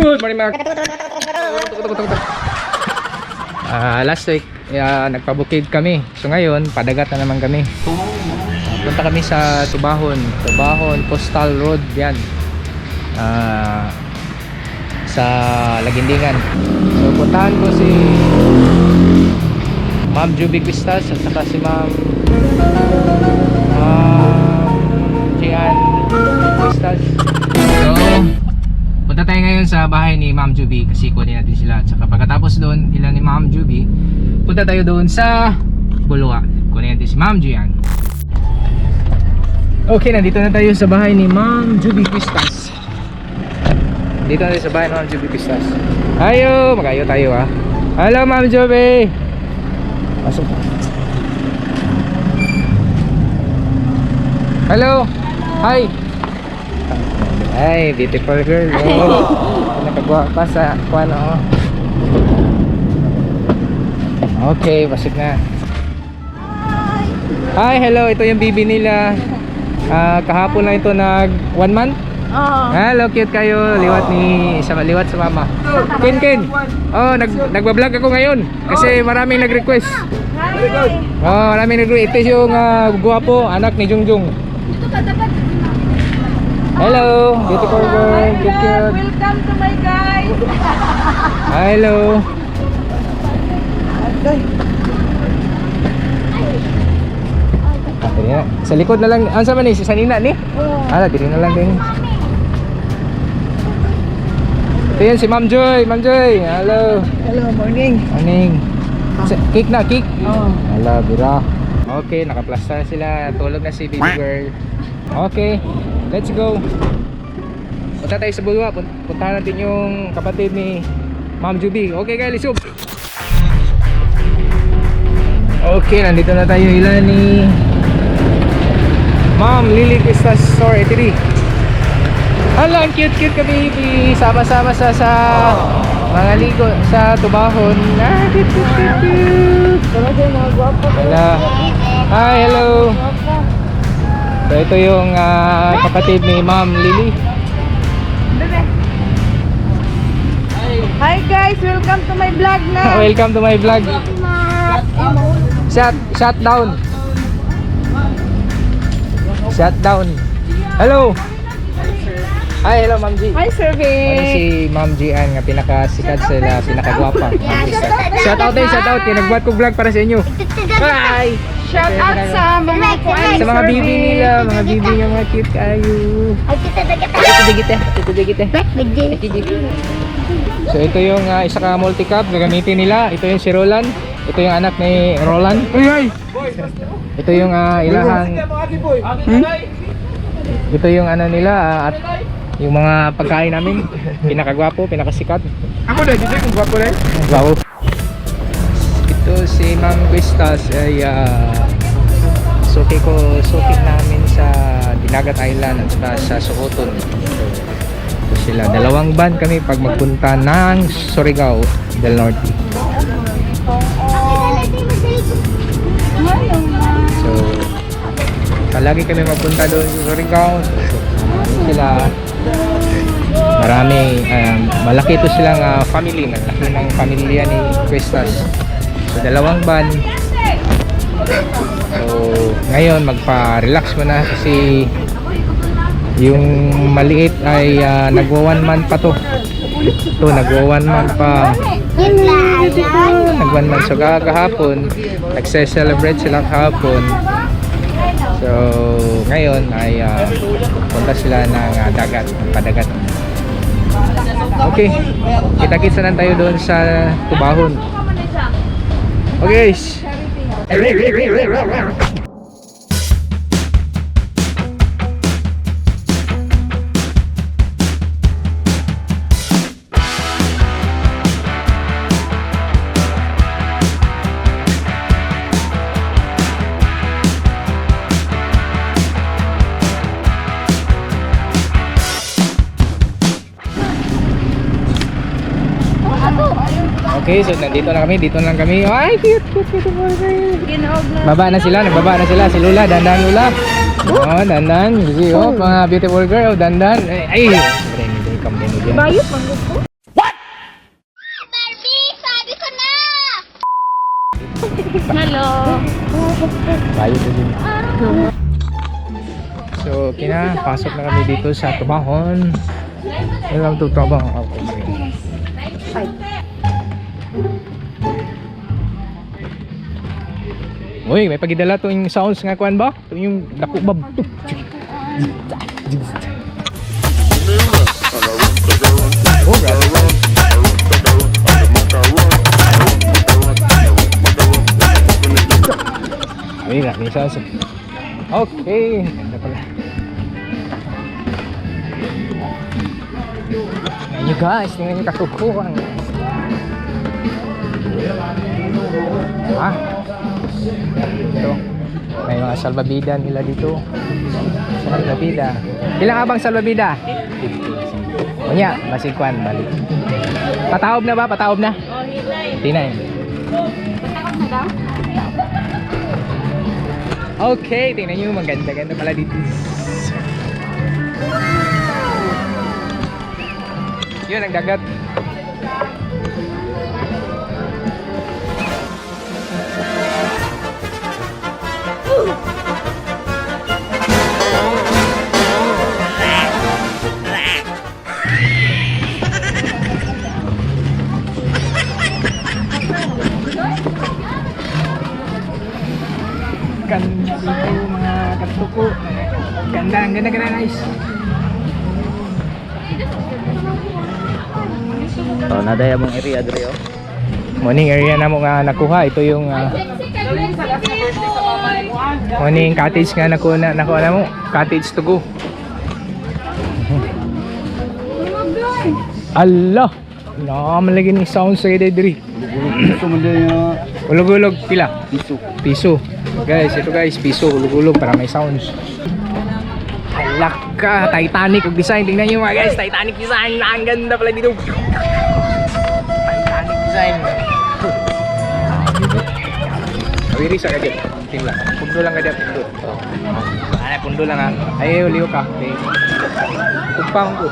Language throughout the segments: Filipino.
Good morning mga last week nagpabukid kami. So ngayon padagat na naman kami. Punta kami sa Tubahon Coastal Road yan. Sa Lagindingan. So puntahan ko si Ma'am Juby Quistas at saka si Ma'am Gian Quistas. So punta tayo ngayon sa bahay ni Ma'am Juby kasi kunin natin sila. At saka pagkatapos doon ilan ni Ma'am Juby, punta tayo doon sa Bulwa. Kunin natin si Ma'am Gian. Okay, nandito na tayo sa bahay ni Ma'am Juby Quistas. Dito na tayo sa bahay ni Ma'am Juby Quistas. Ayo, magayo tayo ah. Hello Ma'am Juby. Pasok. Hello. Hi. Ay, beautiful girl. Oh. Nakagawa pa sa kuwan oh. Okay, pasok na. Hi, hello. Ito yung bibi nila. Kahapon lang ito nag 1 month. Hello, cute kayo. Liwat sa mama. Ken. Oh, nagba-vlog ako ngayon kasi maraming nag-request. Oh, maraming nag-request. Ito yung guwapo, anak ni Jungjung. Hello, beautiful girl. Cute. Welcome to my guys. Hello. Sa likod na lang. Ano sa man ni? Sa nina ni? Dito na lang din. Ito yan si Ma'am Joy. Ma'am Joy, hello. Hello, morning. Morning. Cake na, cake? Hala, bira. Okay, nakaplasta na sila. Tulog na si baby girl. Okay, let's go. Punta tayo sa Bulwa. Puntahan natin yung kapatid ni Ma'am Juby. Okay guys, lisub. Okay, nandito na tayo ilan ni Ma'am Lily Quistas Store 83. Hala, ang cute ka baby. Sama-sama sa mga ligo sa Tubahon. Cute. Hala. Hi, hello. So ito yung kapatid ni Ma'am Lily. Hi guys, welcome to my vlog na. Welcome to my vlog. Shut down. Hello. Hi, hello Ma'am G. Hi, Sir Ano Vic. si Ma'am Gian nga pinakasikat sila, pinakagwapa. Shout out nagbuhat ko vlog para sa inyo. Hi. Shout out sa mga kuan. Sa mga bibi nila, mga bibi nga mga cute kayo. Ito digite. So ito yung isa ka multi-cup na gamitin nila. Ito yung si Roland. Ito yung anak ni Roland. Ito yung ilahang ito yung ano nila at yung mga pagkain namin. Pinakagwapo, pinakasikat. Ako na, dito kung gwapo rin. Wow. Ito si Ma'am Quistas ay suki namin sa Dinagat Island at saka sa Socoton. Ito sila, dalawang van kami pag magpunta ng Surigao del Norte. So palagi kami magpunta doon sa Surigao. So sila marami, malaki ito silang family, malaki ng pamilya ni Quistas. So dalawang van. So ngayon magpa-relax muna kasi yung maliit ay nagwa 1 month pa to. Ito nagwa 1 month pa. Nag 1 month. So kahapon nagse-celebrate sila kahapon. So ngayon ay punta sila ng dagat, padagat. Okay, kita-kitsa na tayo doon sa Tubahon. Okay guys. Okay, so nandito na kami. Ay, cute. Nagbaba na sila. Si Lula, dandan Lula. Oh, dandan. Mga beautiful girl, dandan. Ay, Bayot, manggod ko. Hello. Bayo na din. So, pasok na kami dito sa Tubahon. Welcome to Tubahon. Uy, may pagidala to yung sounds nga kuan ba? To yung dakubab. Oh, brother. Uy, may sounds. Okay, ganda pala. Tingnan nyo guys, tingnan nyo katukuhan. Ah, ito, may mga salbabida nila dito. Salbabida. Ilang abang salbabida? 50. O nya, masigkwan, balik. Pataob na ba? Pataob na? Tinay. Okay, tingnan nyo, maganda-ganda pala dito. Yun ang dagat. Ganda dito mga katuko. Ganda, ganda guys. Oh, nadaya mong area dre oh. Morning area na mo nga nakuha. Ito yung morning cottage nga nakuha na mo. Cottage to go. Allah! Naman lagi ng sound sa dre. Gusto mo din yung Ulog-ulog pila? piso. Piso. Guys, ito guys, piso. Ulog-ulog para may sounds. Alaka, Titanic og design. Tingnan nyo mga guys, Titanic design. Ang ganda pala dito. Titanic design. Kawiri sa kadip. Tingnan. Pundo lang kadip. Ano, pundo lang ha. Ay, uliw ka. Okay. Kupang ko.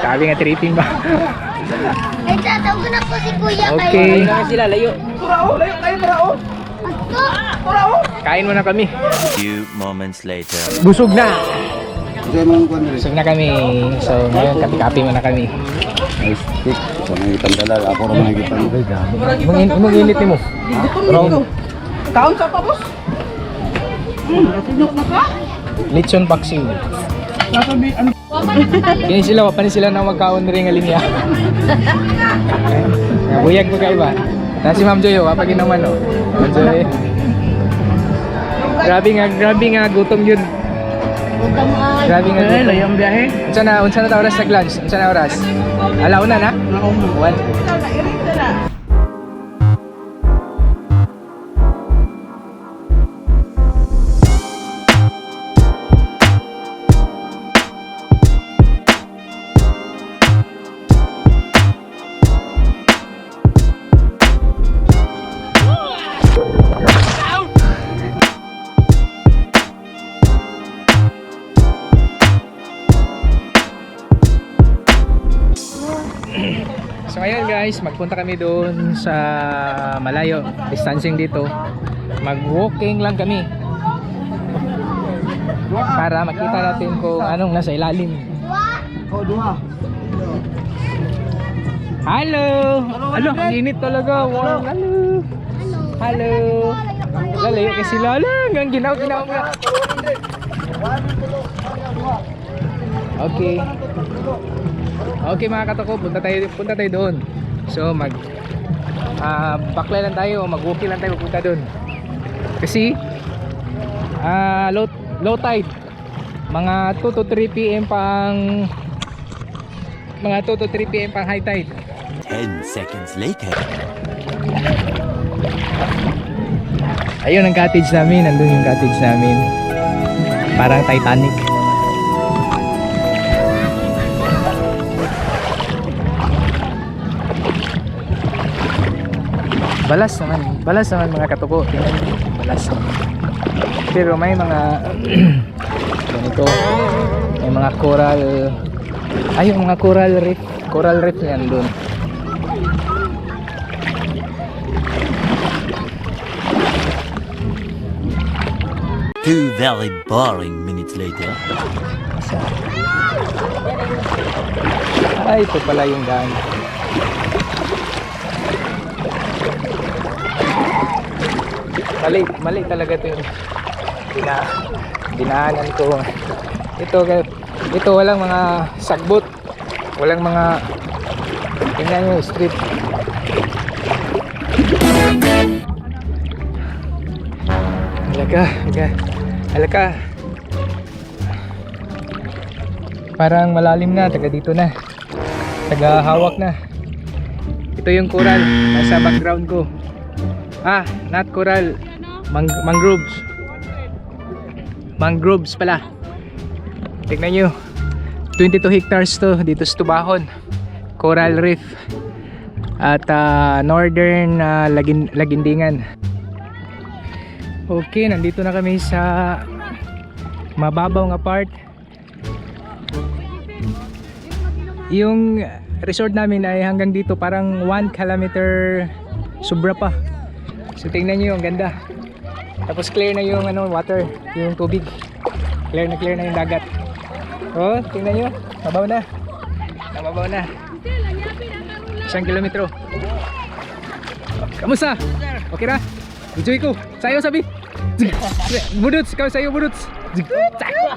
Sabi nga tripping ba? Ay, tatawag na po si Kuya Okay. Sila layo. Turao, layo kayo, turao. Turao. Kain muna kami. Few moments later. Busog na. Diyan mong kuan dre. Busog na kami. So ngayon kapi-kapi muna kami. Ay, stick. Sa mga itandala ako ra mga gitan. Imong init nimo. Kaon sa tapos. Tinok na ka? Lechon paksiw. Nasabi, ano? Kini sila wa pa ni sila na magkaon ring nga linya. Buyag mo kay ba? Na si Ma'am Joy wa pa ginaman no. Ma'am Joy. Grabe nga gutom yun. Grabe nga gutom. Layang biyahe. Unsa na ta oras nag-lunch? Unsa na oras? Alauna na? One. Nairita na. So ngayon guys, magpunta kami doon sa malayo, distancing dito. Mag-walking lang kami para makita natin kung anong nasa ilalim. Oh, duha. Hello! Ano, ang init talaga. Wow. Hello! Hello! Lalayo kay sila. Hanggang ginaw mo. Okay. Okay mga katoko, punta tayo doon. So baklay lang tayo, mag-walking lang tayo punta doon. Kasi low tide. Mga 2 to 3 PM pang high tide. 10 seconds later. Ayun ang cottage namin, nandun yung cottage namin. Parang Titanic. Balas naman mga katuko. Tingnan niyo, balas. Pero may mga ganito, may mga coral Ay, yung mga coral reef. Coral reef yan dun. Two very boring minutes later. Ay, ito pala yung daan. Mali talaga ito yung dinaanan ko. Ito walang mga sagbot. Walang mga, tingnan nyo, street. Halika. Parang malalim na, taga dito na. Taga hawak na. Ito yung coral nasa background ko. Not coral, mangroves. Mangroves pala. Tignan nyo, 22 hectares to dito sa Tubahon, Coral Reef at Northern Lagindingan. Okay, nandito na kami sa mababaw nga part. Yung resort namin ay hanggang dito, parang 1 kilometer sobra pa. So tingnan nyo, ang ganda. Tapos clear na yung water, yung tubig. Clear na yung dagat. Oh, tingnan nyo, mabaw na. Mabaw na. 1 kilometro. Kamusta? Okay ra? Enjoy ko. Sayo sabi. Buduts, kau sayo buduts. Takut.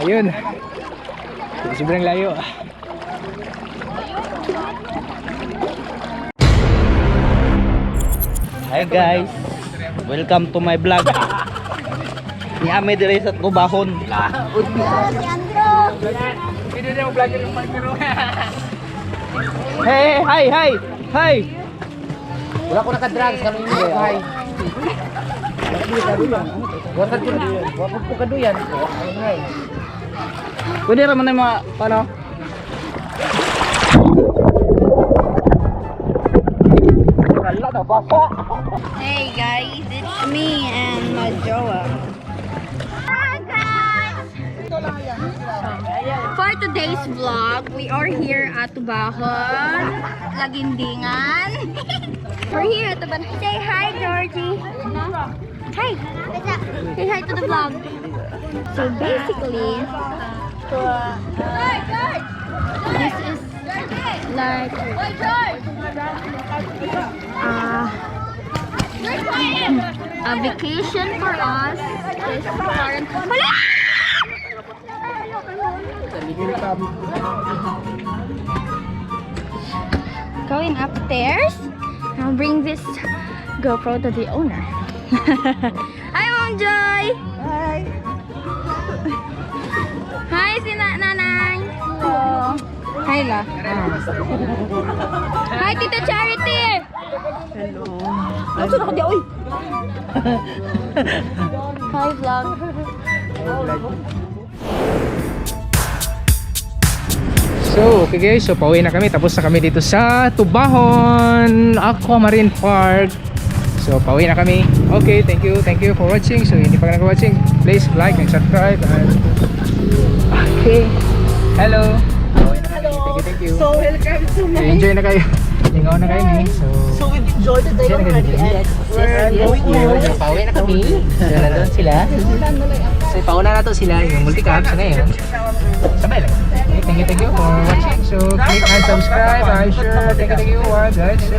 Ayun. Sobrang layo. Hi guys, welcome to my vlog. Niame dire sa Tubahon. Video na vlogger yung partner. Hi. Wala ko naka-drugs kami ni hi. Wala ko kaduyan. Pwede ra man na mga paano? Hey guys, it's me and my jowa. Hi guys! For today's vlog, we are here at Tubahon, Lagindingan. We're here at Tubahon. Say hi, Georgie. Hi. Say hi to the vlog. So basically, this is like a vacation for us. This parang going upstairs. I'll bring this GoPro to the owner. Hi, Mom Joy. Hi. Hi, si Nanay. Hello. Hi, La. Hi, Tita Charity. Hello. Ano na ko di, oy? Hi, vlog. So, okay guys, so pauwi na kami. Tapos na kami dito sa Tubahon Aquamarine Park. So, pauwi na kami. Okay, thank you for watching. So, hindi pa ka nag-watching, please like and subscribe. And okay, hello. Pauwi na kami. Thank you. So welcome to So, enjoy na kayo. Lingaw na kayo ni. So we enjoyed the day already. So, pauwi na kami. So, nandun sila. So, pauna na to sila. Yung multi-cab. So, ngayon, sabay lang. Okay, thank you for watching. So, click and subscribe. I'm sure. Thank you, guys. So,